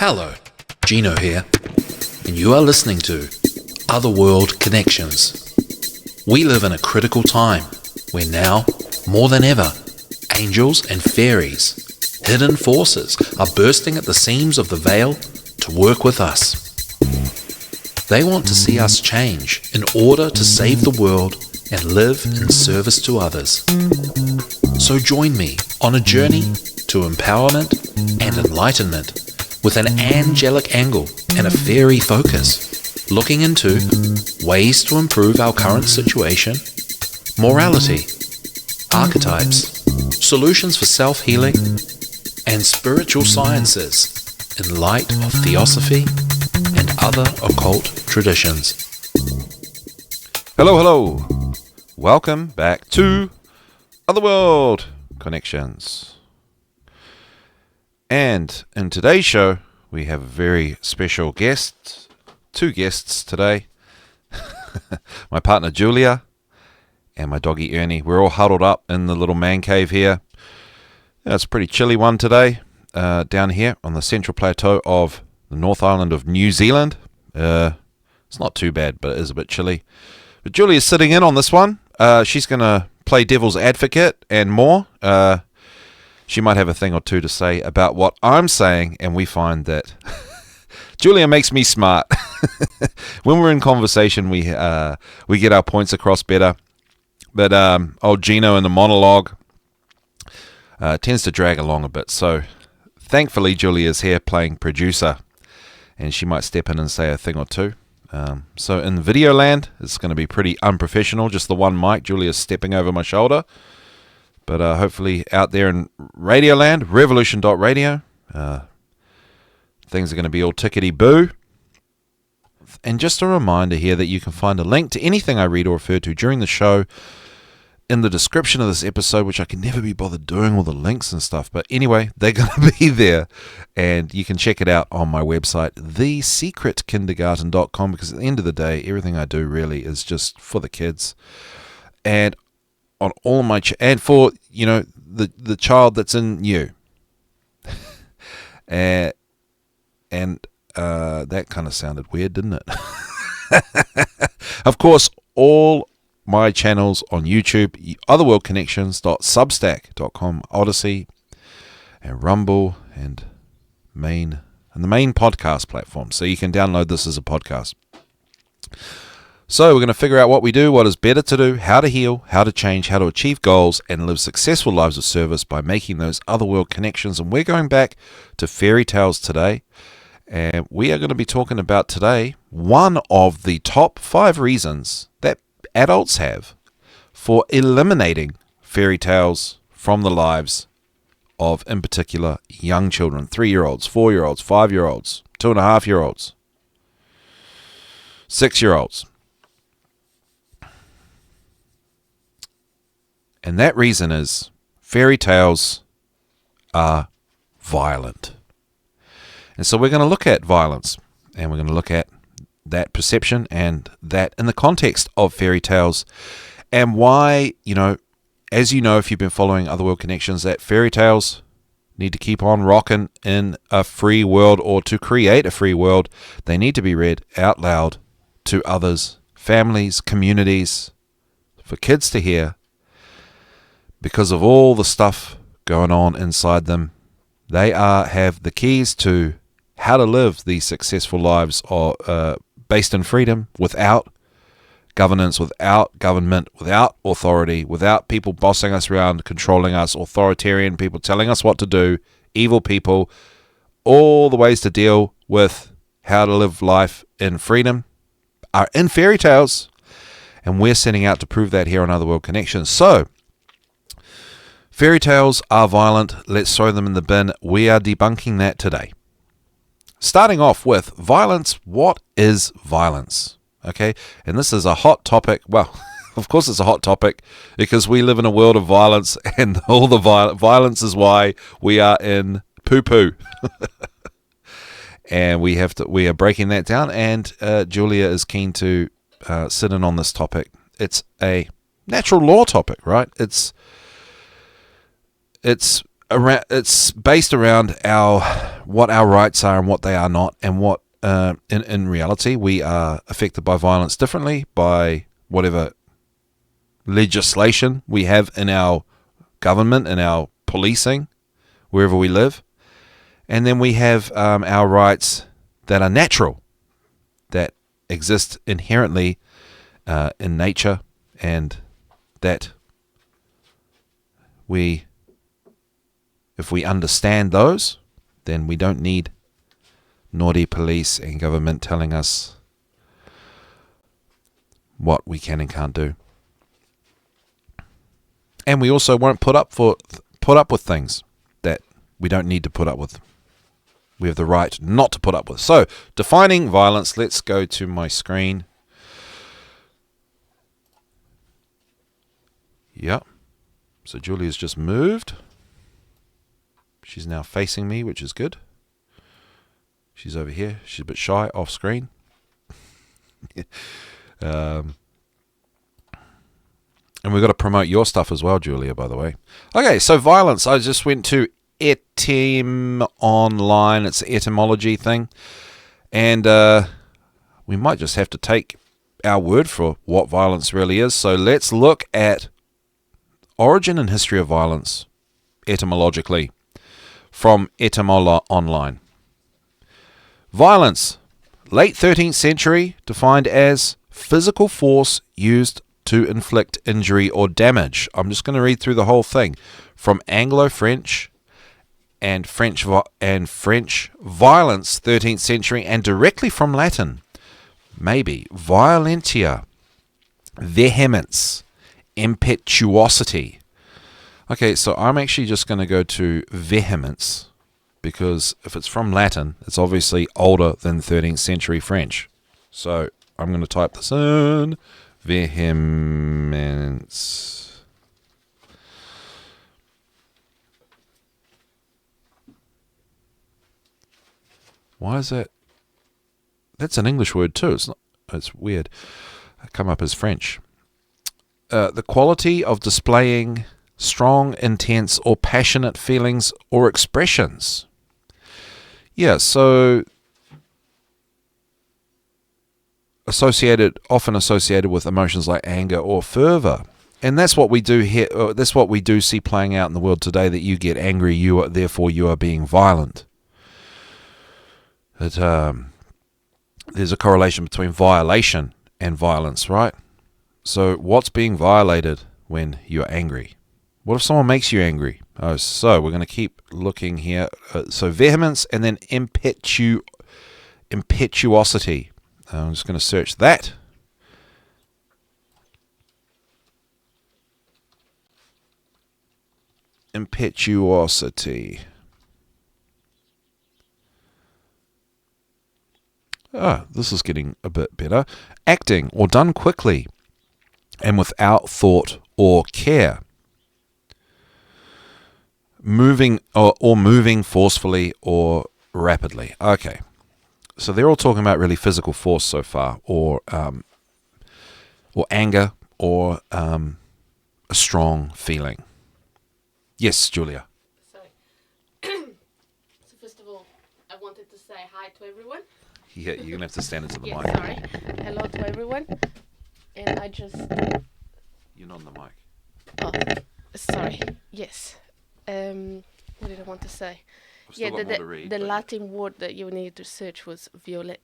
Hello, Gino here, and you are listening to Otherworld Connections. We live in a critical time where now, more than ever, angels and fairies, hidden forces, are bursting at the seams of the veil to work with us. They want to see us change in order to save the world and live in service to others. So join me on a journey to empowerment and enlightenment with an angelic angle and a fairy focus, looking into ways to improve our current situation, morality, archetypes, solutions for self-healing, and spiritual sciences in light of theosophy and other occult traditions. Hello. Welcome back to Otherworld Connections. And in today's show, we have a very special guest. Two guests today. My partner Julia and my doggy Ernie. We're all huddled up in the little man cave here. It's a pretty chilly one today down here on the central plateau of the North Island of New Zealand. It's not too bad, but it is a bit chilly. But Julia's sitting in on this one. She's going to play devil's advocate and more. She might have a thing or two to say about what I'm saying, and we find that Julia makes me smart. When we're in conversation, we get our points across better. But old Gino in the monologue tends to drag along a bit. So thankfully, Julia's here playing producer, and she might step in and say a thing or two. So in video land, it's going to be pretty unprofessional, just the one mic. Julia's stepping over my shoulder. But hopefully out there in radio land, revolution.radio, things are going to be all tickety-boo. And just a reminder here that you can find a link to anything I read or refer to during the show in the description of this episode, which I can never be bothered doing all the links and stuff. But anyway, they're going to be there. And you can check it out on my website, thesecretkindergarten.com, because at the end of the day, everything I do really is just for the kids. And on all of my and for the child that's in you, and that kind of sounded weird, didn't it? Of course, all my channels on YouTube, otherworldconnections.substack.com, Odyssey, and Rumble, and the main podcast platform. So you can download this as a podcast. So we're going to figure out what we do, what is better to do, how to heal, how to change, how to achieve goals, and live successful lives of service by making those otherworld connections. And we're going back to fairy tales today. And we are going to be talking about today one of the top 5 reasons that adults have for eliminating fairy tales from the lives of, in particular, young children, 3-year-olds, 4-year-olds, 5-year-olds, 2.5-year-olds, 6-year-olds. And that reason is fairy tales are violent. And so we're going to look at violence, and we're going to look at that perception and that in the context of fairy tales, and why, as you know, if you've been following Otherworld Connections, that fairy tales need to keep on rocking in a free world, or to create a free world, they need to be read out loud to others, families, communities, for kids to hear. Because of all the stuff going on inside them, they have the keys to how to live these successful lives based in freedom, without governance, without government, without authority, without people bossing us around, controlling us, authoritarian people telling us what to do, evil people. All the ways to deal with how to live life in freedom are in fairy tales, and we're setting out to prove that here on Otherworld Connections. So, fairy tales are violent. Let's throw them in the bin. We are debunking that today. Starting off with violence. What is violence? Okay, and this is a hot topic. Well, of course it's a hot topic because we live in a world of violence, and all the violence is why we are in poo-poo. And we are breaking that down, and Julia is keen to sit in on this topic. It's a natural law topic, right? It's it's based around what our rights are and what they are not, and what in reality we are affected by violence differently by whatever legislation we have in our government, in our policing, wherever we live. And then we have our rights that are natural, that exist inherently in nature, and that if we understand those, then we don't need naughty police and government telling us what we can and can't do. And we also won't put up with things that we don't need to put up with. We have the right not to put up with. So, defining violence. Let's go to my screen. Yep. So Julia's just moved. She's now facing me, which is good. She's over here. She's a bit shy, off screen. And we've got to promote your stuff as well, Julia, by the way. Okay, so violence. I just went to Online. It's an etymology thing. And we might just have to take our word for what violence really is. So let's look at origin and history of violence etymologically from Etymology Online. Violence, late 13th century, defined as physical force used to inflict injury or damage. I'm just going to read through the whole thing. From Anglo-French and French violence, 13th century, and directly from Latin. Maybe violentia, vehemence, impetuosity. Okay, so I'm actually just going to go to vehemence, because if it's from Latin, it's obviously older than 13th century French. So I'm going to type this in. Vehemence. Why is that? That's an English word too. It's weird. It come up as French. The quality of displaying strong, intense, or passionate feelings or expressions. Yeah, so often associated with emotions like anger or fervor. And that's what we do here. That's what we do see playing out in the world today, that you get angry, therefore you are being violent. There's a correlation between violation and violence, right? So what's being violated when you're angry? What if someone makes you angry? Oh, so we're going to keep looking here. So vehemence and then impetuosity. I'm just going to search that. Impetuosity. Ah, this is getting a bit better. Acting or done quickly and without thought or care. Moving or moving forcefully or rapidly. Okay. So they're all talking about really physical force so far, or anger, or a strong feeling. Yes, Julia. Sorry. So first of all, I wanted to say hi to everyone. Yeah, you're going to have to stand into the Yeah, mic. sorry. Hello to everyone. And I just... You're not on the mic. Oh, sorry. Yes. What did I want to say? I've still got more to read, the but- Latin word that you needed to search was violencia.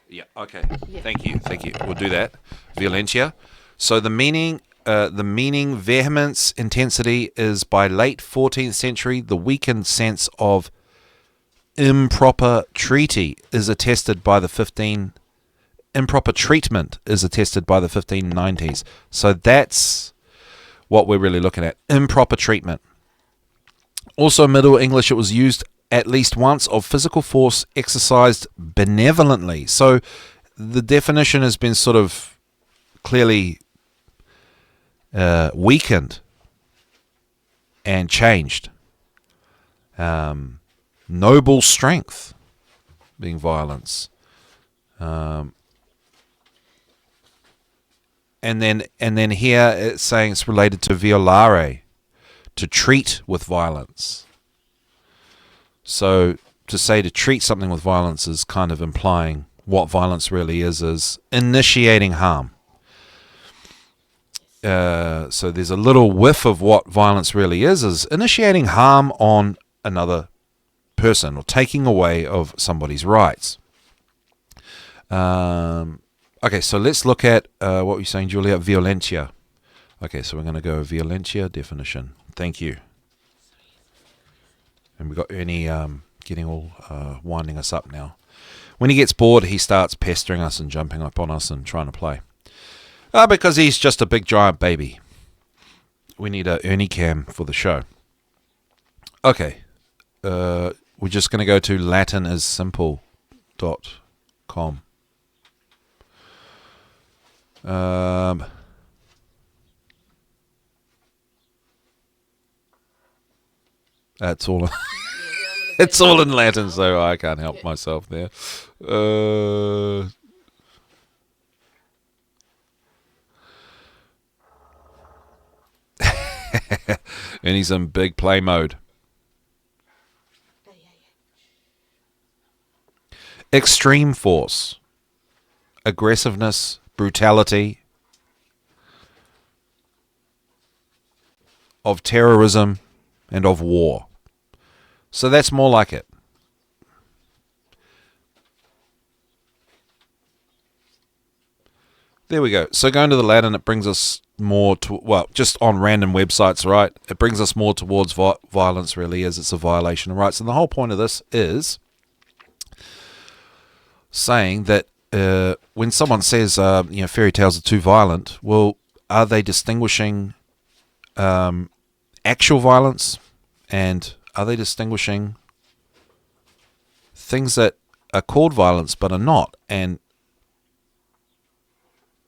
Yeah, okay. Yeah. Thank you. We'll do that. Violentia. So the meaning vehemence, intensity, is by late 14th century. The weakened sense of improper treatment is attested by the 1590s. So that's what we're really looking at. Improper treatment. Also, Middle English, it was used at least once of physical force exercised benevolently. So the definition has been sort of clearly weakened and changed. Noble strength being violence. And then here it's saying it's related to violare, to treat with violence. So to say to treat something with violence is kind of implying what violence really is initiating harm. So there's a little whiff of what violence really is initiating harm on another person or taking away of somebody's rights. Okay, so let's look at what were you saying, Julia? Violentia. Okay, so we're going to go violentia definition. Thank you. And we've got Ernie getting all winding us up now. When he gets bored, he starts pestering us and jumping up on us and trying to play. Because he's just a big giant baby. We need a Ernie cam for the show. Okay. We're just going to go to latinissimple.com. That's all. It's all in Latin, so I can't help myself there. And he's in big play mode. Extreme force, aggressiveness, brutality, of terrorism, and of war. So that's more like it. There we go. So going to the Latin, it brings us more to, well, just on random websites, right? It brings us more towards violence really is. It's a violation of rights. And the whole point of this is saying that when someone says, fairy tales are too violent, well, are they distinguishing actual violence, and are they distinguishing things that are called violence but are not? And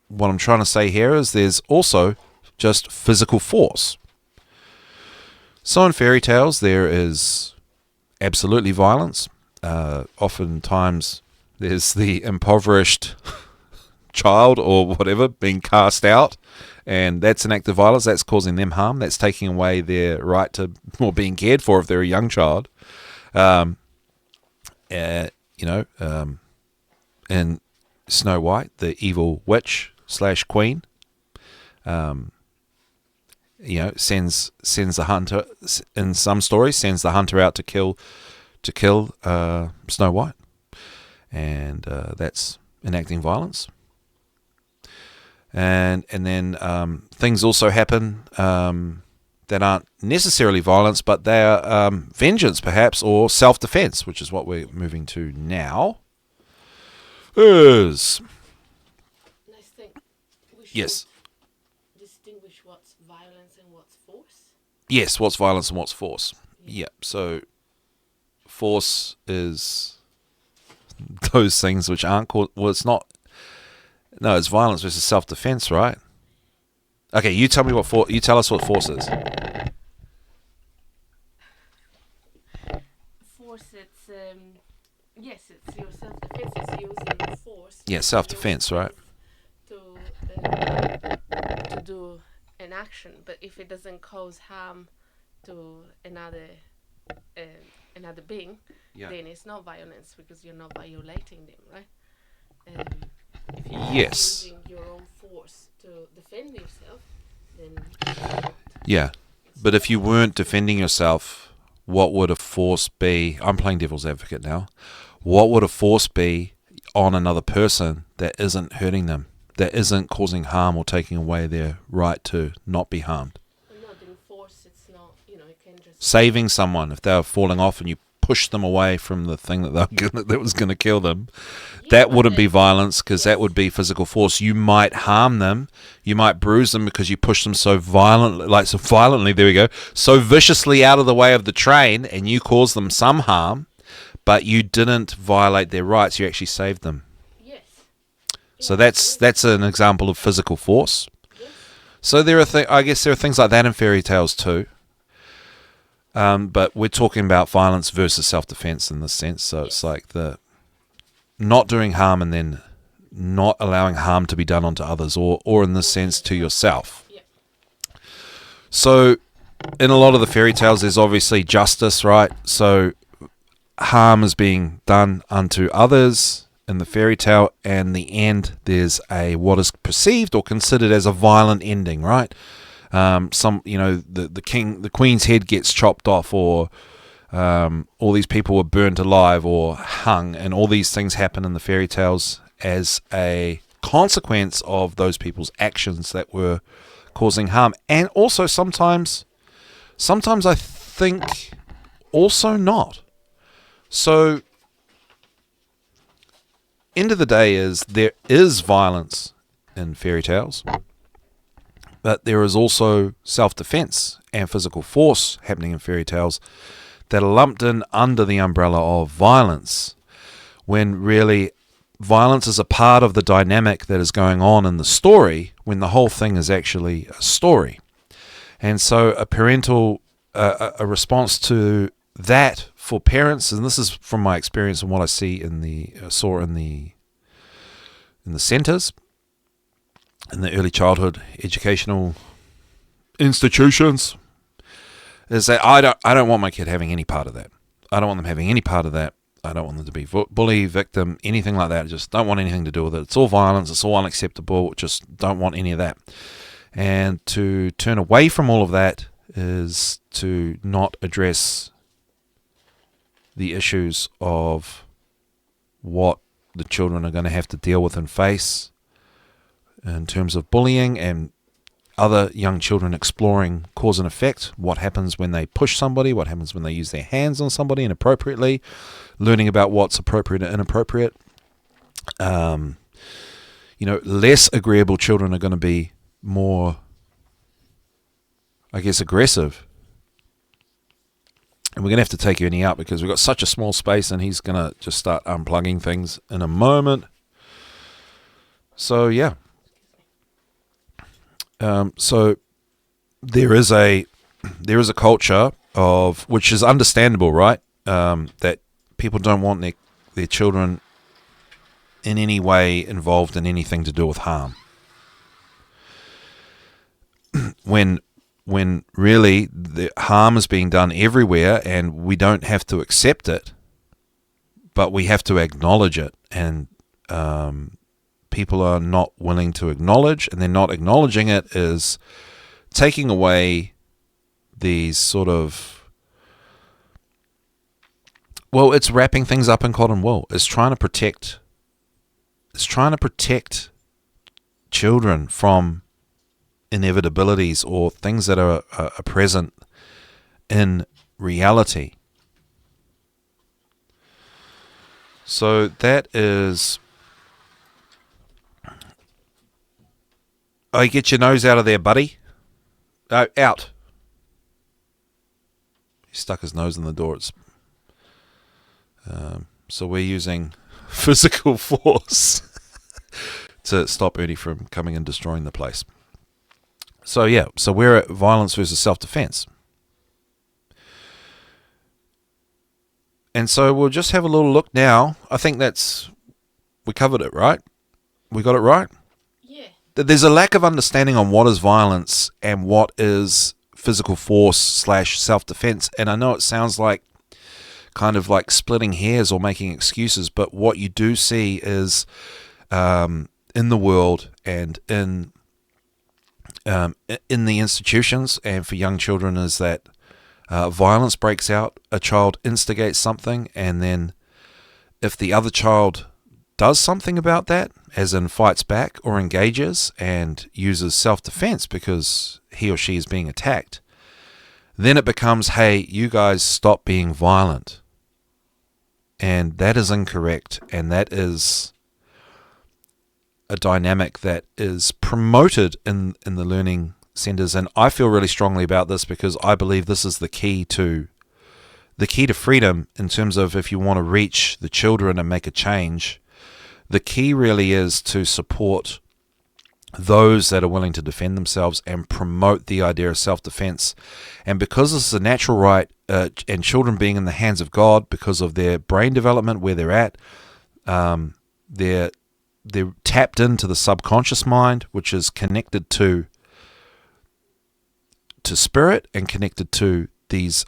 what I'm trying to say here is there's also just physical force. So in fairy tales there is absolutely violence. Oftentimes there's the impoverished child or whatever being cast out, and that's an act of violence. That's causing them harm. That's taking away their right to, or being cared for if they're a young child. In Snow White, the evil witch / queen, sends the hunter, in some stories, sends the hunter out to kill Snow White, and that's enacting violence. And then things also happen that aren't necessarily violence, but they are vengeance, perhaps, or self-defense, which is what we're moving to now. Nice thing. Yes. Distinguish what's violence and what's force. Yes, what's violence and what's force. Yeah. So force is those things which aren't called. Well, it's not. No, it's violence versus self-defense, right? Okay, you tell me what you tell us what force is. Force, it's it's your self-defense. It's using force. Yeah, self-defense, right? To do an action, but if it doesn't cause harm to another being, then it's not violence because you're not violating them, right? If you're using your own force to defend yourself, then but if you weren't defending yourself, what would a force be? I'm playing devil's advocate now. What would a force be on another person that isn't hurting them, that isn't causing harm or taking away their right to not be harmed? Not in force, it's not, you can just saving someone if they're falling off and you push them away from the thing that was going to kill them. That wouldn't be violence, because that would be physical force. You might harm them, you might bruise them because you push them so violently, there we go, so viciously out of the way of the train, and you cause them some harm, but you didn't violate their rights, you actually saved them. Yes. So that's an example of physical force. Yes. So I guess there are things like that in fairy tales too. But we're talking about violence versus self-defense in this sense. So it's like the not doing harm and then not allowing harm to be done onto others, or in this sense to yourself. Yeah. So in a lot of the fairy tales, there's obviously justice, right? So harm is being done unto others in the fairy tale, and in the end, there's what is perceived or considered as a violent ending, right? The queen's head gets chopped off, or all these people were burnt alive or hung, and all these things happen in the fairy tales as a consequence of those people's actions that were causing harm. And also sometimes I think also not. So end of the day is there is violence in fairy tales, but there is also self-defense and physical force happening in fairy tales that are lumped in under the umbrella of violence, when really violence is a part of the dynamic that is going on in the story, when the whole thing is actually a story. And so a parental a response to that for parents, and this is from my experience and what I see in the centres, in the early childhood educational institutions, is that I don't want my kid having any part of that. I don't want them having any part of that. I don't want them to be bully, victim, anything like that. I just don't want anything to do with it. It's all violence. It's all unacceptable. Just don't want any of that. And to turn away from all of that is to not address the issues of what the children are going to have to deal with and face in terms of bullying, and other young children exploring cause and effect, what happens when they push somebody, what happens when they use their hands on somebody inappropriately, learning about what's appropriate and inappropriate. Less agreeable children are going to be more, I guess, aggressive. And we're going to have to take Ernie out because we've got such a small space, and he's going to just start unplugging things in a moment. So, yeah. So there is a culture of, which is understandable, right? That people don't want their children in any way involved in anything to do with harm. When really the harm is being done everywhere, and we don't have to accept it, but we have to acknowledge it. And people are not willing to acknowledge, and they're not acknowledging it is taking away these sort of, well, it's wrapping things up in cotton wool. It's trying to protect children from inevitabilities or things that are present in reality. So that is, oh, get your nose out of there, buddy. Out. He stuck his nose in the door. So we're using physical force to stop Ernie from coming and destroying the place. So yeah, so we're at violence versus self-defense. And so we'll just have a little look now. I think we covered it, right? We got it right? Yeah. There's a lack of understanding on what is violence and what is physical force / self-defense. And I know it sounds like kind of like splitting hairs or making excuses, but what you do see is in the world and in the institutions and for young children is that violence breaks out. A child instigates something, and then if the other child does something about that, as in fights back or engages and uses self-defense because he or she is being attacked, then it becomes, hey, you guys stop being violent. And that is incorrect, and that is a dynamic that is promoted in the learning centers. And I feel really strongly about this because I believe this is the key to freedom in terms of if you want to reach the children and make a change. The key really is to support those that are willing to defend themselves and promote the idea of self-defense. And because this is a natural right, and children being in the hands of God because of their brain development, where they're at, they're tapped into the subconscious mind, which is connected to to spirit and connected to these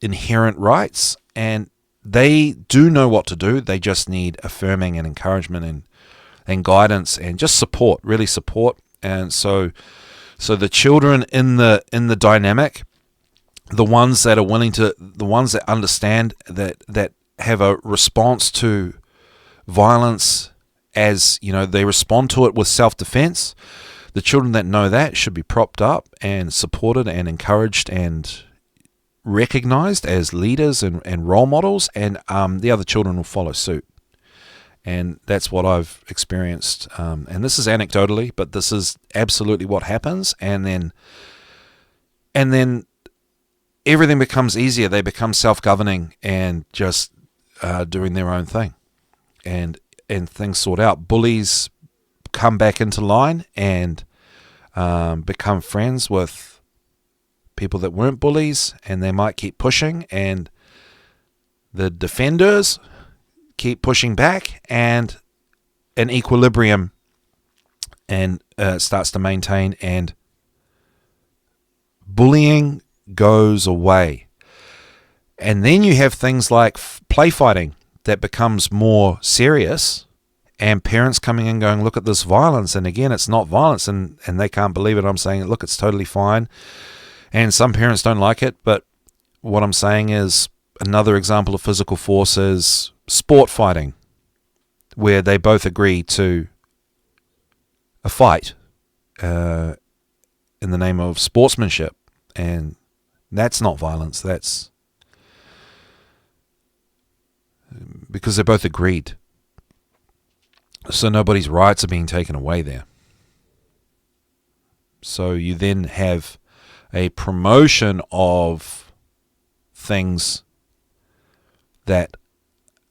inherent rights, and they do know what to do. They just need affirming and encouragement and guidance and just support, really support. And so the children in the dynamic, the ones that are willing to, the ones that understand, that have a response to violence, as they respond to it with self-defense. The children that know that should be propped up and supported and encouraged and recognized as leaders and role models, and the other children will follow suit. And that's what I've experienced. And this is anecdotally, but this is absolutely what happens. And then everything becomes easier. They become self-governing and just doing their own thing. And things sort out. Bullies come back into line and become friends with people that weren't bullies, and they might keep pushing, and the defenders keep pushing back, and an equilibrium and starts to maintain, and bullying goes away. And then you have things like play fighting that becomes more serious, and parents coming in going, look at this violence, and again, it's not violence, and they can't believe it. I'm saying, look, it's totally fine. And some parents don't like it, but what I'm saying is another example of physical force is sport fighting, where they both agree to a fight in the name of sportsmanship. And that's not violence. That's because they both agreed. So nobody's rights are being taken away there. So you then have a promotion of things that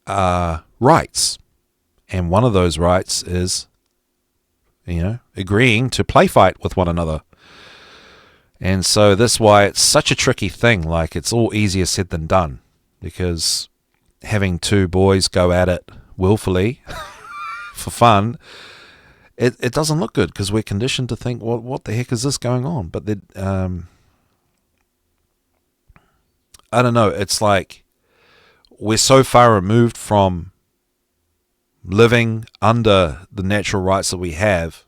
are rights. And one of those rights is, agreeing to play fight with one another. And so that's why it's such a tricky thing. Like, it's all easier said than done, because having two boys go at it willfully for fun, it doesn't look good, because we're conditioned to think, what the heck is this going on? But I don't know. It's like we're so far removed from living under the natural rights that we have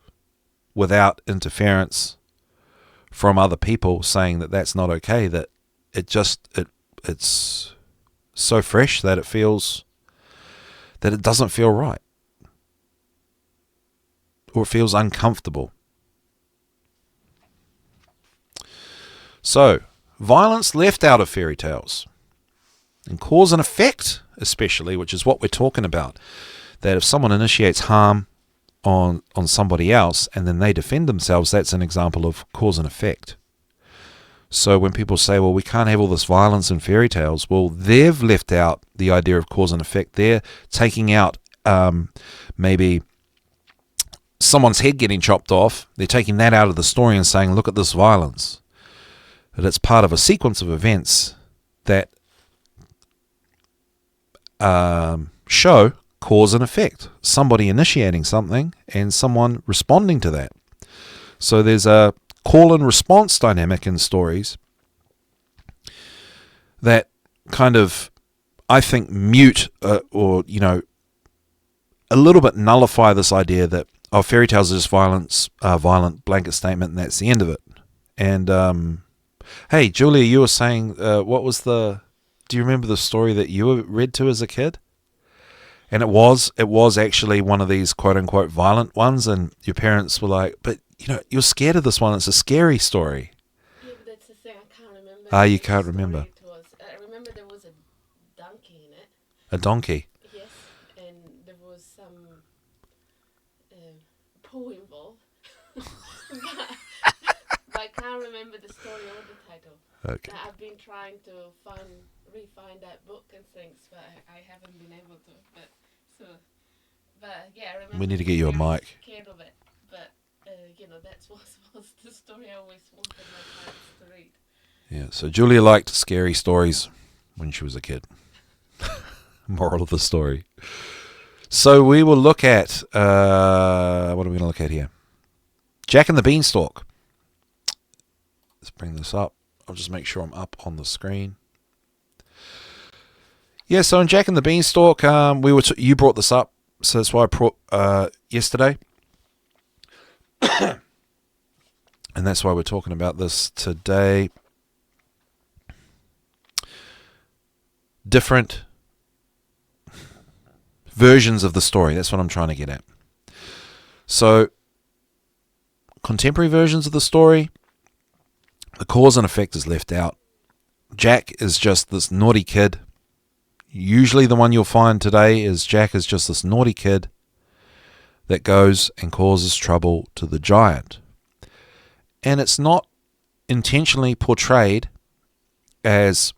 without interference from other people saying that that's not okay, that it's so fresh that it doesn't feel right, or it feels uncomfortable. So, violence left out of fairy tales, and cause and effect especially, which is what we're talking about, that if someone initiates harm on somebody else and then they defend themselves, that's an example of cause and effect. So when people say, well, we can't have all this violence in fairy tales, well, they've left out the idea of cause and effect. They're taking out maybe someone's head getting chopped off. They're taking that out of the story and saying, look at this violence. That it's part of a sequence of events that show cause and effect. Somebody initiating something and someone responding to that. So there's a call and response dynamic in stories that kind of, I think, mute or a little bit nullify this idea that fairy tales are just violent blanket statement, and that's the end of it. And hey, Julia, you were saying do you remember the story that you were read to as a kid? And it was actually one of these quote unquote violent ones, and your parents were like, but you're scared of this one, it's a scary story. Yeah, but that's the thing, I can't remember. You can't remember. I remember there was a donkey in it. A donkey? Yes, and there was some poo involved. but I can't remember the story or the title. Okay. I've been trying to re-find that book and things, but I haven't been able to. But yeah, I remember. We need to get you a mic. Scared of it, but that was the story I always wanted my parents to read. Yeah, so Julia liked scary stories when she was a kid. Moral of the story. So we will look at, what are we going to look at here? Jack and the Beanstalk. Let's bring this up. I'll just make sure I'm up on the screen. Yeah, so in Jack and the Beanstalk, you brought this up, so that's why I brought yesterday. And that's why we're talking about this today. Different versions of the story. That's what I'm trying to get at. So, contemporary versions of the story, the cause and effect is left out. Jack is just this naughty kid. Usually the one you'll find today is Jack is just this naughty kid that goes and causes trouble to the giant. And it's not intentionally portrayed as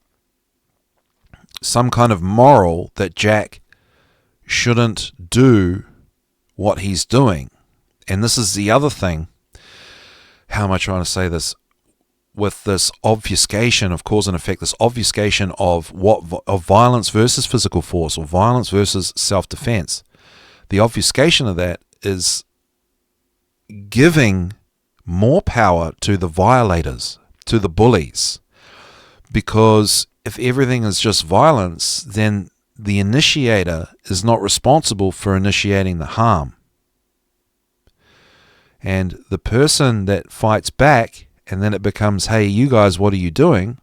some kind of moral that Jack shouldn't do what he's doing. And this is the other thing. How am I trying to say this? With this obfuscation of cause and effect, this obfuscation of violence versus physical force, or violence versus self-defense. The obfuscation of that is giving more power to the violators, to the bullies. Because if everything is just violence, then the initiator is not responsible for initiating the harm. And the person that fights back, and then it becomes, hey, you guys, what are you doing?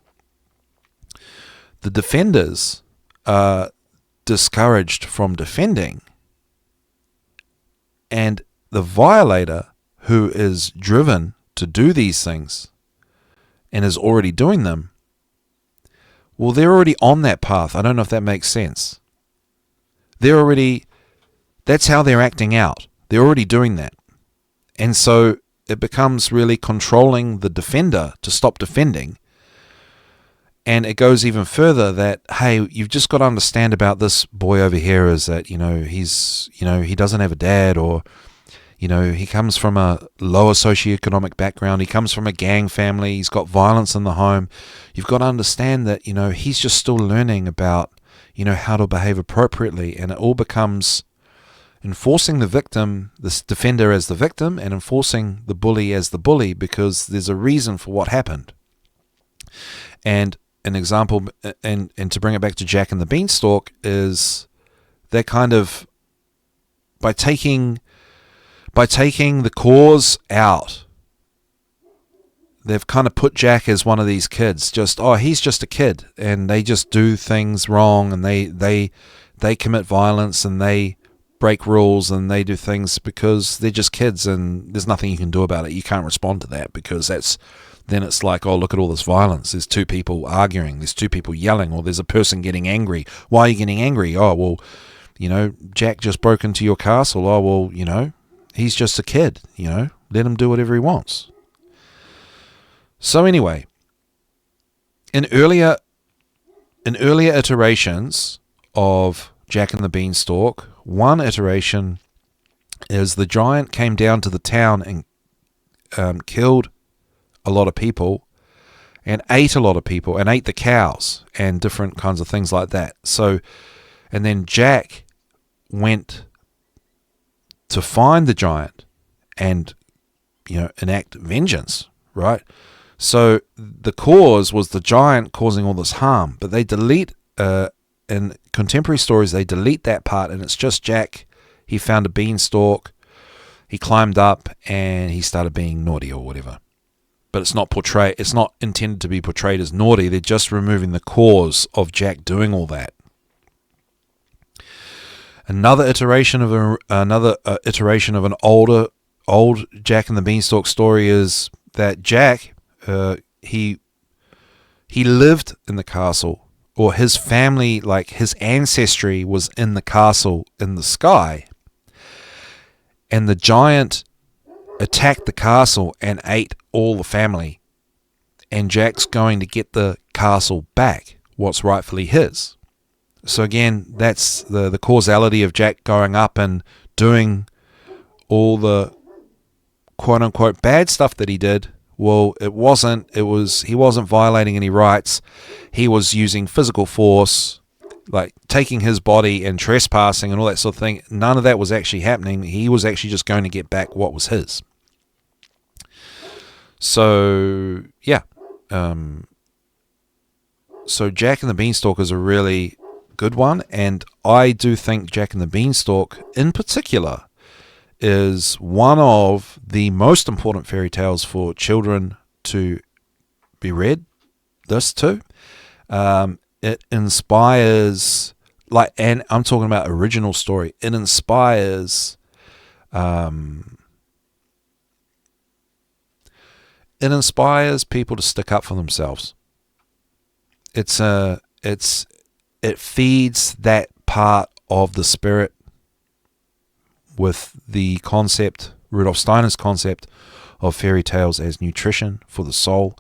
The defenders are discouraged from defending. And the violator, who is driven to do these things and is already doing them, well, they're already on that path. I don't know if that makes sense. That's how they're acting out. They're already doing that. And so it becomes really controlling the defender to stop defending. And it goes even further that, hey, you've just got to understand about this boy over here is that, he doesn't have a dad, or, he comes from a lower socioeconomic background. He comes from a gang family. He's got violence in the home. You've got to understand that, he's just still learning about, how to behave appropriately. And it all becomes enforcing the victim, this defender as the victim, and enforcing the bully as the bully, because there's a reason for what happened. And an example, and to bring it back to Jack and the Beanstalk, is they're kind of, by taking the cause out, they've kind of put Jack as one of these kids, he's just a kid, and they just do things wrong, and they commit violence, and they break rules, and they do things because they're just kids, and there's nothing you can do about it. You can't respond to that, because then it's like, oh, look at all this violence. There's two people arguing, there's two people yelling, or there's a person getting angry. Why are you getting angry? Oh, well, Jack just broke into your castle. Oh, well, he's just a kid, let him do whatever he wants. So anyway, in earlier iterations of Jack and the Beanstalk, one iteration is the giant came down to the town and killed a lot of people, and ate a lot of people, and ate the cows and different kinds of things like that. So, and then Jack went to find the giant and, enact vengeance, right? So the cause was the giant causing all this harm, but they delete, in contemporary stories, they delete that part, and it's just Jack. He found a beanstalk, he climbed up, and he started being naughty or whatever. But it's not intended to be portrayed as naughty. They're just removing the cause of Jack doing all that. Another iteration of an old Jack and the Beanstalk story is that Jack, he lived in the castle, or his family, like his ancestry, was in the castle in the sky, and the giant attacked the castle and ate all the family, and Jack's going to get the castle back, what's rightfully his. So again, that's the causality of Jack going up and doing all the quote-unquote bad stuff that he did. Well, he wasn't violating any rights. He was using physical force, like taking his body and trespassing and all that sort of thing. None of that was actually happening. He was actually just going to get back what was his. So, yeah, So Jack and the Beanstalk is a really good one, and I do think Jack and the Beanstalk in particular is one of the most important fairy tales for children to be read. This too. It inspires, and I'm talking about original story. It inspires, people to stick up for themselves. It feeds that part of the spirit with the concept, Rudolf Steiner's concept of fairy tales as nutrition for the soul.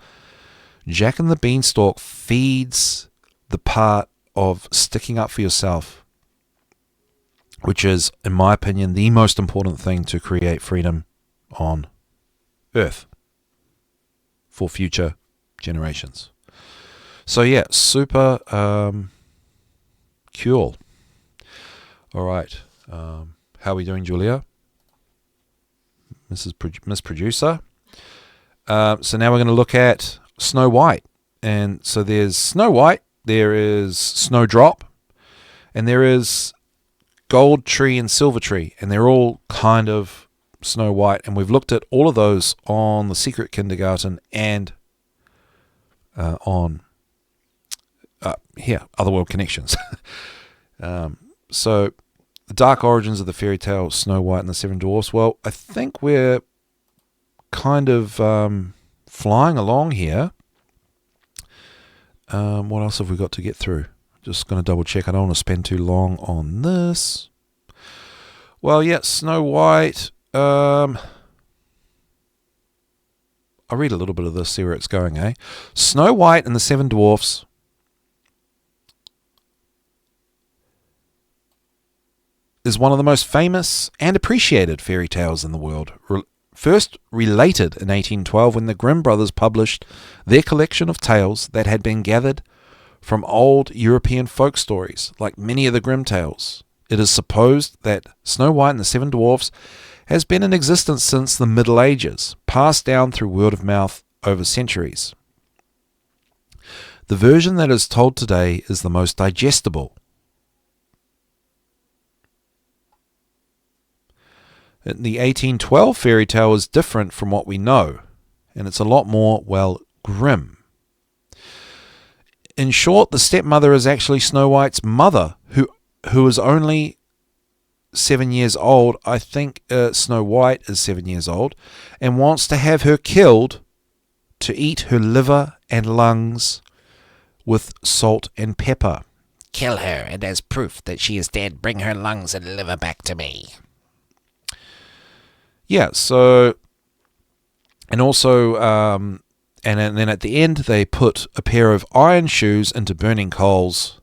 Jack and the Beanstalk feeds the part of sticking up for yourself, which is, in my opinion, the most important thing to create freedom on Earth for future generations. So yeah, super cool. All right. How are we doing, Julia? Miss Producer. So now we're going to look at Snow White. And so there's Snow White, there is Snowdrop, and there is Gold Tree and Silver Tree. And they're all kind of Snow White. And we've looked at all of those on the Secret Kindergarten and on Otherworld Connections. So the dark origins of the fairy tale Snow White and the Seven Dwarfs. Well, I think we're kind of flying along here. What else have we got to get through? Just going to double check. I don't want to spend too long on this. Well, yeah, Snow White. I'll read a little bit of this, see where it's going, eh? Snow White and the Seven Dwarfs is one of the most famous and appreciated fairy tales in the world. First related in 1812 when the Grimm brothers published their collection of tales that had been gathered from old European folk stories, like many of the Grimm tales. It is supposed that Snow White and the Seven Dwarfs has been in existence since the Middle Ages, passed down through word of mouth over centuries. The version that is told today is the most digestible. The 1812 fairy tale is different from what we know, and it's a lot more, well, grim. In short, the stepmother is actually Snow White's mother, who is only 7 years old. I think Snow White is 7 years old, and wants to have her killed to eat her liver and lungs with salt and pepper. Kill her, and as proof that she is dead, bring her lungs and liver back to me. Yeah, so, and also, and then at the end, they put a pair of iron shoes into burning coals,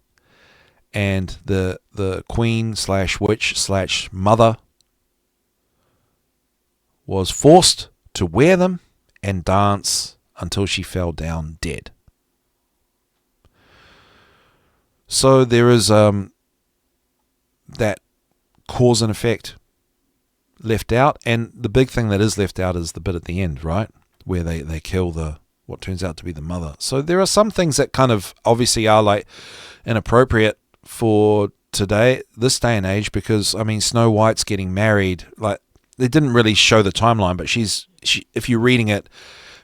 and the queen / witch / mother was forced to wear them and dance until she fell down dead. So there is that cause and effect left out, and the big thing that is left out is the bit at the end, right, where they kill what turns out to be the mother. So there are some things that kind of obviously are like inappropriate for this day and age, because I mean Snow White's getting married. Like, they didn't really show the timeline, but she if you're reading it,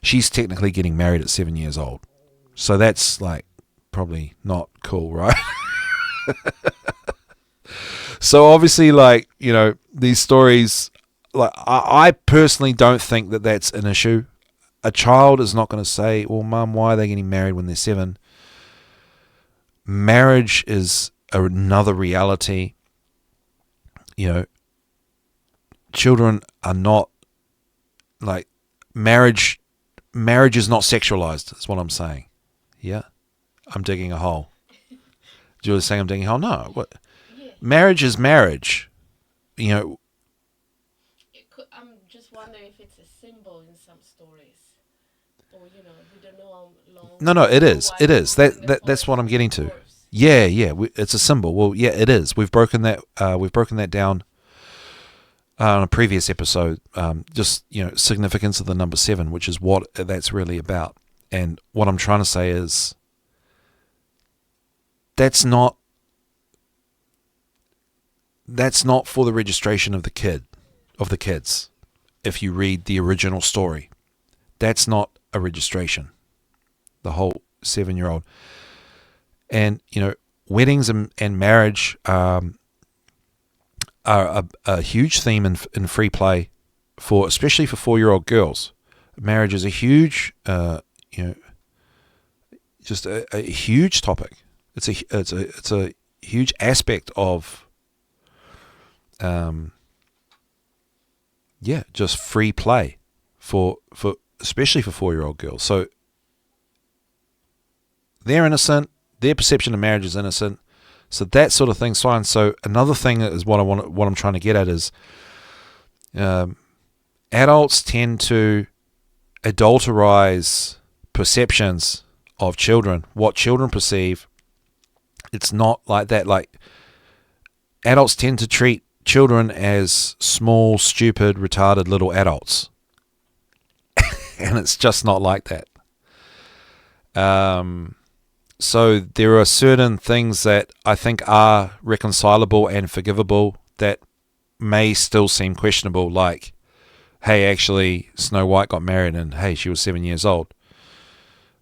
she's technically getting married at 7 years old. So that's like probably not cool, right? So obviously, like, you know, these stories, like, I personally don't think that that's an issue. A child is not going to say, well, Mum, why are they getting married when they're 7? Marriage is another reality. You know, children are not, like, marriage is not sexualized, is what I'm saying. Yeah? I'm digging a hole. Julie's saying I'm digging a hole. No, what? Marriage is marriage, you know. I'm just wondering if it's a symbol in some stories, or we don't know how long. No, it is. That's what I'm getting to. Yeah, it's a symbol. Well, yeah, it is. We've broken that. We've broken that down on a previous episode. Just significance of the number 7, which is what that's really about. And what I'm trying to say is that's not for the registration of the kids. If you read the original story, that's not a registration. The whole 7-year-old. And, weddings and marriage are a huge theme in free play, especially for 4-year-old girls. Marriage is a huge, just a huge topic. It's a huge aspect of, just free play for especially for 4-year-old girls. So they're innocent. Their perception of marriage is innocent. So that sort of thing's fine. So another thing is what I'm trying to get at is, adults tend to adulterize perceptions of children, what children perceive. It's not like that. Like, adults tend to treat children as small, stupid, retarded little adults. And it's just not like that. So there are certain things that I think are reconcilable and forgivable that may still seem questionable, like, hey, actually, Snow White got married and, hey, she was 7 years old.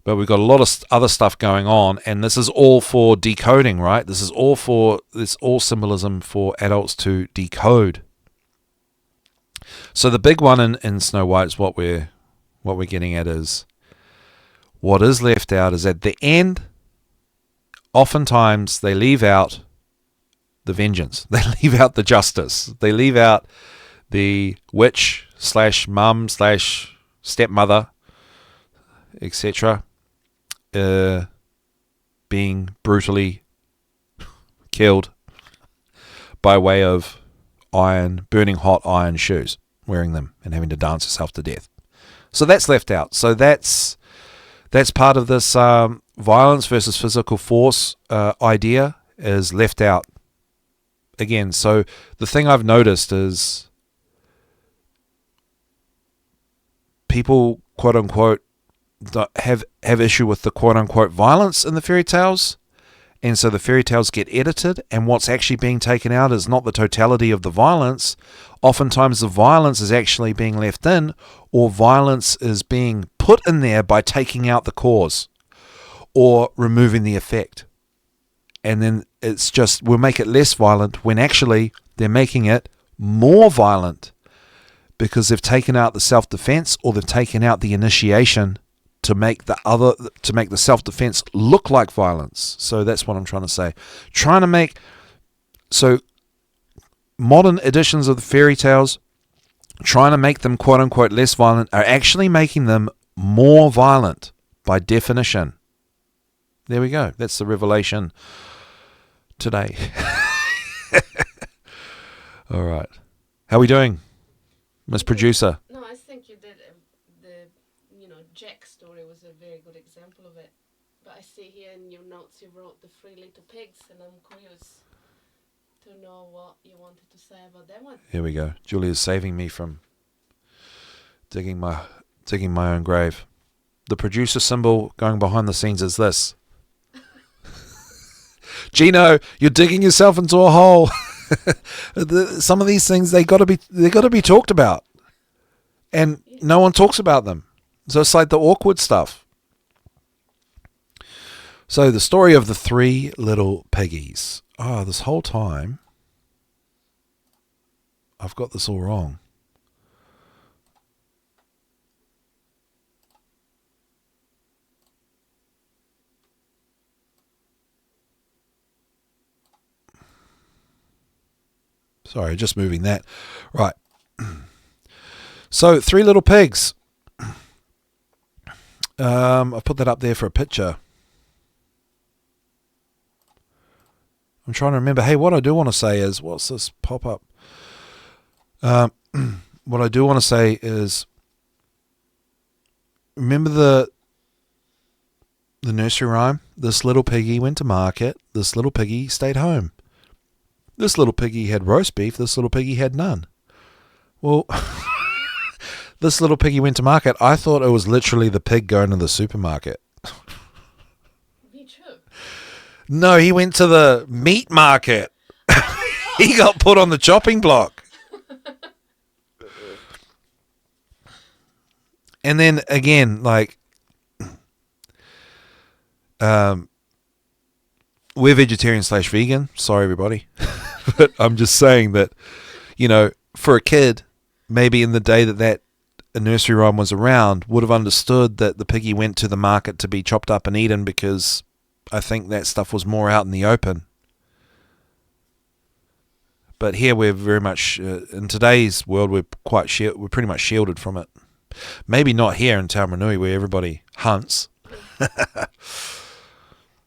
But we've got a lot of other stuff going on, and this is all for decoding, right? This is all symbolism for adults to decode. So the big one in Snow White is what we're getting at is, what is left out is at the end, oftentimes they leave out the vengeance. They leave out the justice. They leave out the witch / mum / stepmother, etc., being brutally killed by way of burning hot iron shoes, wearing them and having to dance herself to death. So that's left out. So that's part of this violence versus physical force idea is left out again. So the thing I've noticed is people, quote unquote, have issue with the quote unquote violence in the fairy tales, and so the fairy tales get edited, and what's actually being taken out is not the totality of the violence. Oftentimes the violence is actually being left in, or violence is being put in there by taking out the cause or removing the effect. And then it's just, we'll make it less violent when actually they're making it more violent because they've taken out the self-defense, or they've taken out the initiation to make the self-defense look like violence. So that's what I'm trying to say. So modern editions of the fairy tales, trying to make them quote unquote less violent, are actually making them more violent by definition. There we go. That's the revelation today. All right. How are we doing, Miss Producer? No, I think you did. Jack's story was a very good example of it. But I see here in your notes you wrote the 3 little pigs, and I'm curious to know what you wanted to say about that one. Here we go. Julia's saving me from digging my own grave. The producer symbol going behind the scenes is this. Gino, you're digging yourself into a hole. Some of these things, they got to be talked about, and no one talks about them. So it's like the awkward stuff. So the story of the 3 little piggies. Oh, this whole time I've got this all wrong. Sorry, just moving that. Right. So 3 little pigs. I've put that up there for a picture. I'm trying to remember. Hey, what I do want to say is, what's this pop-up? What I do want to say is, remember the nursery rhyme? This little piggy went to market. This little piggy stayed home. This little piggy had roast beef. This little piggy had none. Well, this little piggy went to market. I thought it was literally the pig going to the supermarket. Me too. No, he went to the meat market. He got put on the chopping block. And then again, like, we're vegetarian / vegan. Sorry, everybody. But I'm just saying that, you know, for a kid, maybe in the day that a nursery rhyme was around, would have understood that the piggy went to the market to be chopped up and eaten, because I think that stuff was more out in the open. But here we're very much, in today's world, we're pretty much shielded from it. Maybe not here in Taumarunui where everybody hunts.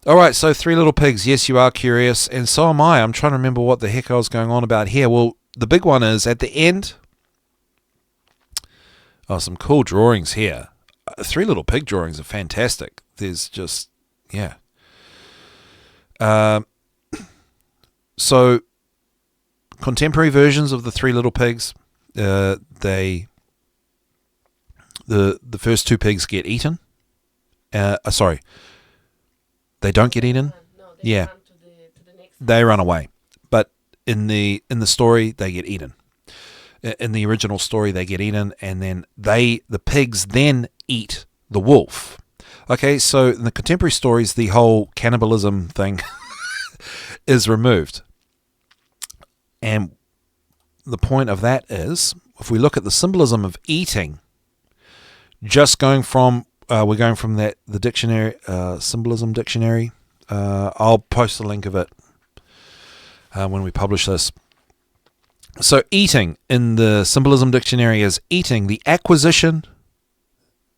All right, so Three Little Pigs. Yes, you are curious, and so am I. I'm trying to remember what the heck I was going on about here. Well, the big one is at the end. Oh, some cool drawings here. Three Little Pig drawings are fantastic. There's just, yeah. So, contemporary versions of the Three Little Pigs, the first two pigs get eaten. Sorry, they don't get eaten. No, they Yeah, run to the next. they run away. But in the story, they get eaten. In the original story, they get eaten, and then the pigs then eat the wolf. Okay, so in the contemporary stories, the whole cannibalism thing is removed. And the point of that is, if we look at the symbolism of eating, just going from, we're going from the dictionary, symbolism dictionary. I'll post the link of it when we publish this. So eating in the symbolism dictionary is eating, the acquisition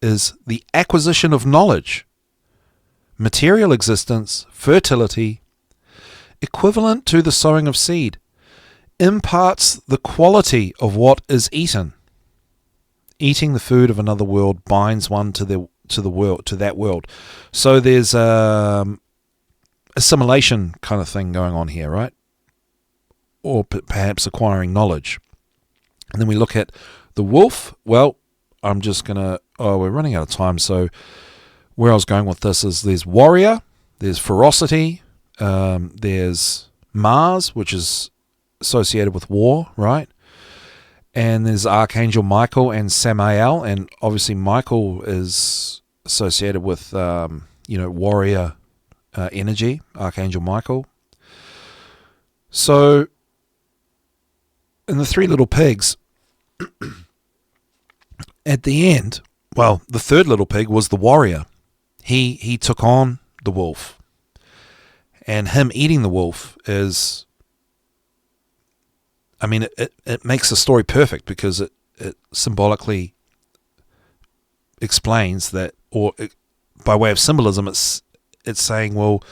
of knowledge, material existence, fertility, equivalent to the sowing of seed, imparts the quality of what is eaten. Eating the food of another world binds one to that world. So there's assimilation kind of thing going on here, right? Or perhaps acquiring knowledge. And then we look at the wolf. Well, I'm just gonna. Oh, we're running out of time. So where I was going with this is there's warrior, there's ferocity, there's Mars, which is associated with war, right? And there's Archangel Michael and Samael, and obviously Michael is associated with warrior energy, Archangel Michael. So in the Three Little Pigs, at the end, well, the third little pig was the warrior. He took on the wolf, and him eating the wolf is, I mean, it makes the story perfect, because it symbolically explains that, by way of symbolism, it's saying, well,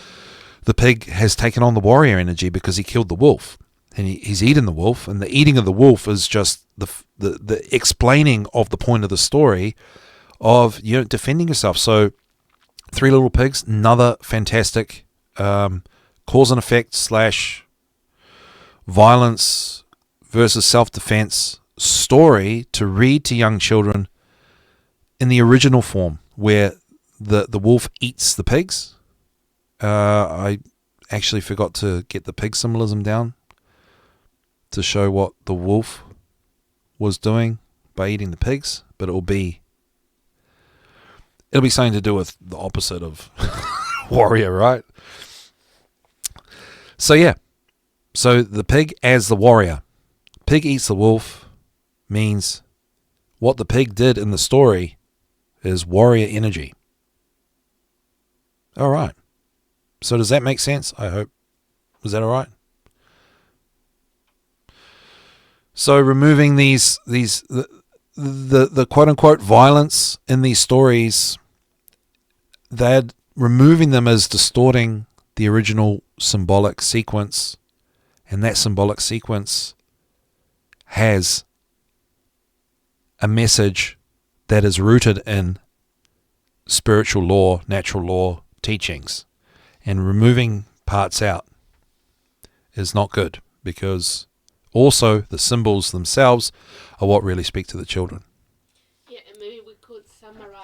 the pig has taken on the warrior energy because he killed the wolf, and he's eaten the wolf, and the eating of the wolf is just the explaining of the point of the story of, defending yourself. So Three Little Pigs, another fantastic cause and effect / violence versus self-defense story to read to young children in the original form, where the wolf eats the pigs. I actually forgot to get the pig symbolism down to show what the wolf was doing by eating the pigs, but it'll be something to do with the opposite of warrior, right? So yeah, so the pig as the warrior. Pig eats the wolf means what the pig did in the story is warrior energy. All right. So does that make sense? I hope. Was that all right? So removing the quote unquote violence in these stories, they're removing them as distorting the original symbolic sequence, and that symbolic sequence has a message that is rooted in spiritual law, natural law teachings, and removing parts out is not good, because also the symbols themselves are what really speak to the children.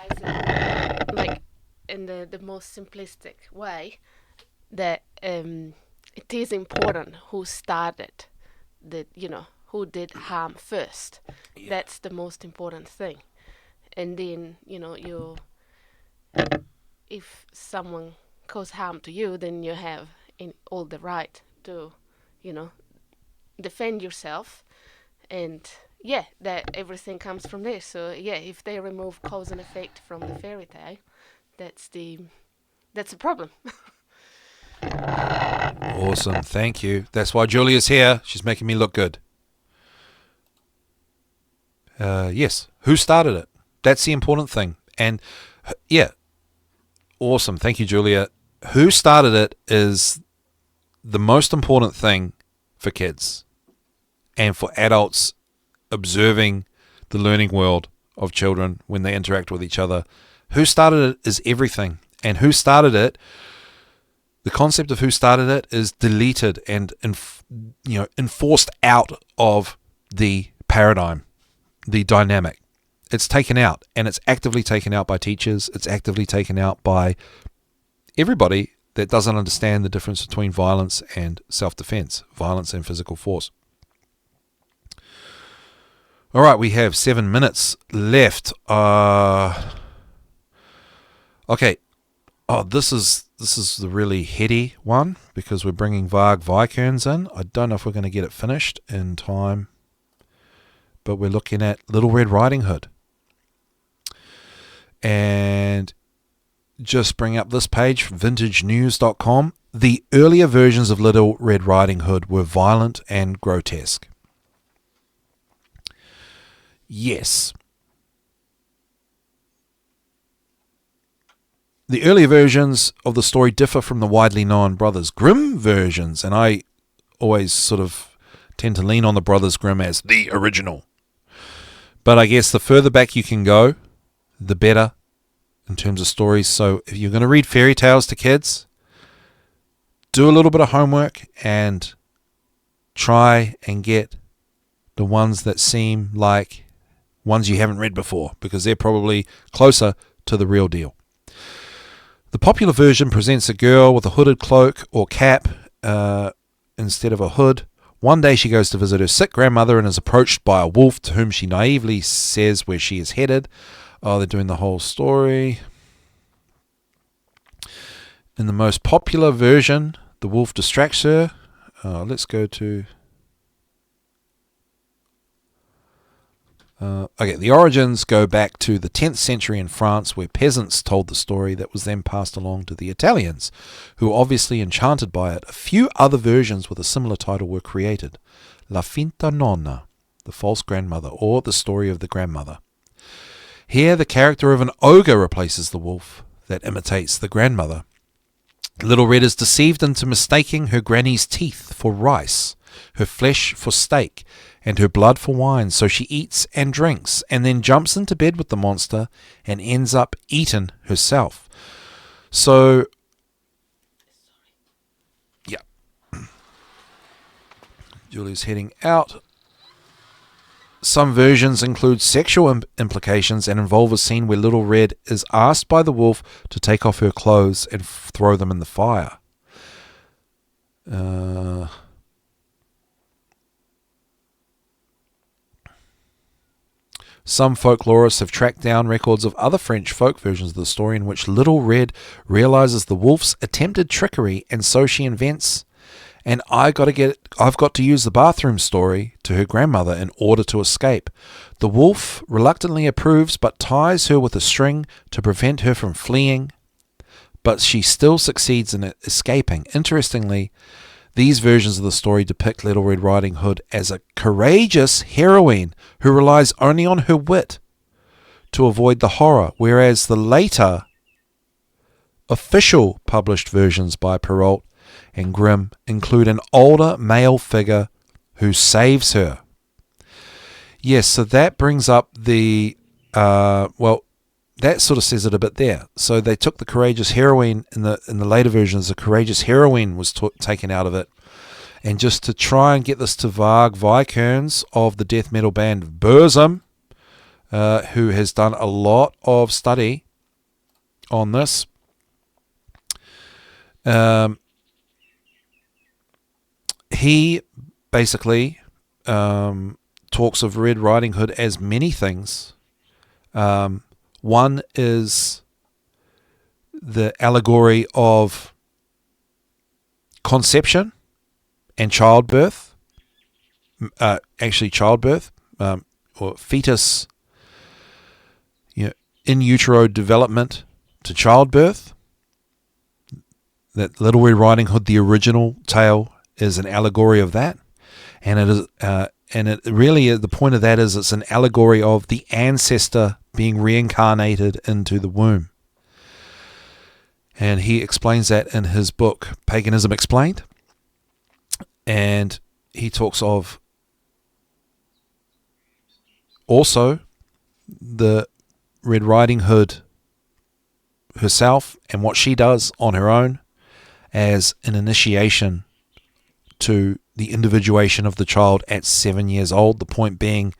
emphasize it, like in the most simplistic way, that it is important who started who did harm first. Yeah. That's the most important thing. And then, if someone cause harm to you, then you have all the right to, defend yourself. And yeah, that everything comes from there. So yeah, if they remove cause and effect from the fairy tale, that's a problem. Awesome. Thank you. That's why Julia's here. She's making me look good. Yes. Who started it? That's the important thing. And yeah. Awesome. Thank you, Julia. Who started it is the most important thing for kids and for adults observing the learning world of children when they interact with each other. Who started it is everything. And who started it, the concept of who started it is deleted and enforced out of the paradigm, the dynamic. It's taken out, and it's actively taken out by teachers. It's actively taken out by everybody that doesn't understand the difference between violence and self-defense, violence and physical force. All right, we have 7 minutes left. Okay. Oh, this is the really heady one because we're bringing Varg Vikernes in. I don't know if we're going to get it finished in time, but we're looking at Little Red Riding Hood. And just bring up this page, vintagenews.com. The earlier versions of Little Red Riding Hood were violent and grotesque. Yes. The earlier versions of the story differ from the widely known Brothers Grimm versions, and I always sort of tend to lean on the Brothers Grimm as the original. But I guess the further back you can go, the better in terms of stories. So if you're going to read fairy tales to kids, do a little bit of homework and try and get the ones that seem like ones you haven't read before, because they're probably closer to the real deal. The popular version presents a girl with a hooded cloak or cap instead of a hood. One day she goes to visit her sick grandmother and is approached by a wolf to whom she naively says where she is headed. Oh, they're doing the whole story. In the most popular version, the wolf distracts her. Let's go to... the origins go back to the 10th century in France, where peasants told the story that was then passed along to the Italians, who were obviously enchanted by it. A few other versions with a similar title were created. La Finta Nonna, the false grandmother, or the story of the grandmother. Here, the character of an ogre replaces the wolf that imitates the grandmother. Little Red is deceived into mistaking her granny's teeth for rice, her flesh for steak, and her blood for wine, so she eats and drinks, and then jumps into bed with the monster and ends up eaten herself. So, yeah. Julie's heading out. Some versions include sexual implications and involve a scene where Little Red is asked by the wolf to take off her clothes and throw them in the fire. Some folklorists have tracked down records of other French folk versions of the story in which Little Red realizes the wolf's attempted trickery, and so she invents and I've got to use the bathroom story to her grandmother in order to escape. The wolf reluctantly approves but ties her with a string to prevent her from fleeing, but she still succeeds in escaping. Interestingly, these versions of the story depict Little Red Riding Hood as a courageous heroine who relies only on her wit to avoid the horror, whereas the later official published versions by Perrault and Grimm include an older male figure who saves her. Yes, so that brings up the, that sort of says it a bit there. So they took the courageous heroine in the later versions. The courageous heroine was taken out of it, and just to try and get this to Varg Vikernes of the death metal band Burzum, who has done a lot of study on this. He basically talks of Red Riding Hood as many things. One is the allegory of conception and childbirth, childbirth, or fetus, in utero development to childbirth. That Little Red Riding Hood, the original tale, is an allegory of that, and it is, and it really, the point of that is it's an allegory of the ancestor being reincarnated into the womb. And he explains that in his book Paganism Explained, and he talks of also the Red Riding Hood herself and what she does on her own as an initiation to the individuation of the child at 7 years old. The point being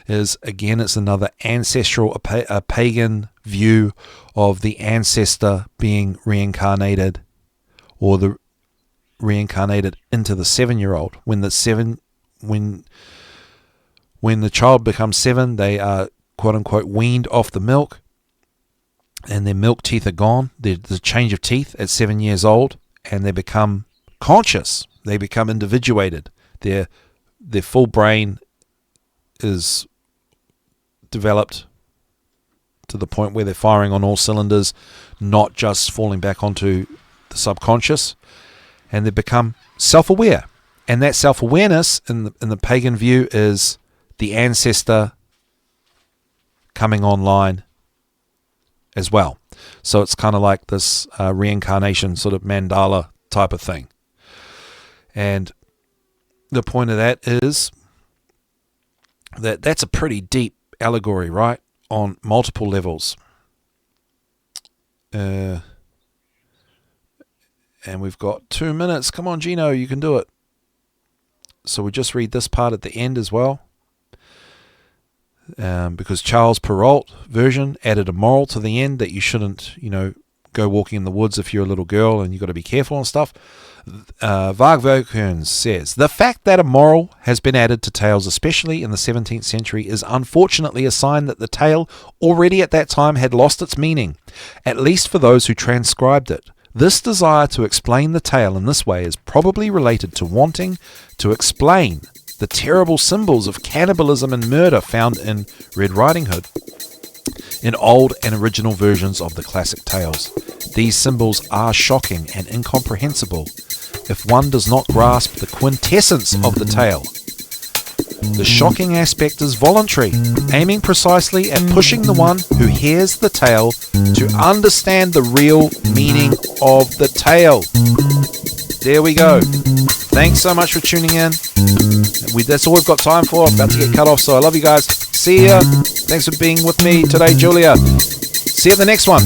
is, again, it's another ancestral, a pagan view of the ancestor being reincarnated, or the reincarnated into the 7-year-old. When the child becomes 7, they are quote unquote weaned off the milk, and their milk teeth are gone. There's a change of teeth at 7 years old, and they become conscious. They become individuated. Their full brain is developed to the point where they're firing on all cylinders, not just falling back onto the subconscious, and they become self-aware. And that self-awareness in the pagan view is the ancestor coming online as well. So it's kind of like this reincarnation sort of mandala type of thing. And the point of that is that that's a pretty deep allegory, right? On multiple levels. And we've got 2 minutes. Come on, Gino, you can do it. So we just read this part at the end as well. Because Charles Perrault version added a moral to the end that you shouldn't, go walking in the woods if you're a little girl, and you've got to be careful and stuff. Varg Vikernes says, the fact that a moral has been added to tales, especially in the 17th century, is unfortunately a sign that the tale already at that time had lost its meaning, at least for those who transcribed it. This desire to explain the tale in this way is probably related to wanting to explain the terrible symbols of cannibalism and murder found in Red Riding Hood in old and original versions of the classic tales. These symbols are shocking and incomprehensible if one does not grasp the quintessence of the tale. The shocking aspect is voluntary, aiming precisely at pushing the one who hears the tale to understand the real meaning of the tale. There we go. Thanks so much for tuning in. That's all we've got time for. I'm about to get cut off, so I love you guys. See ya. Thanks for being with me today, Julia. See you at the next one.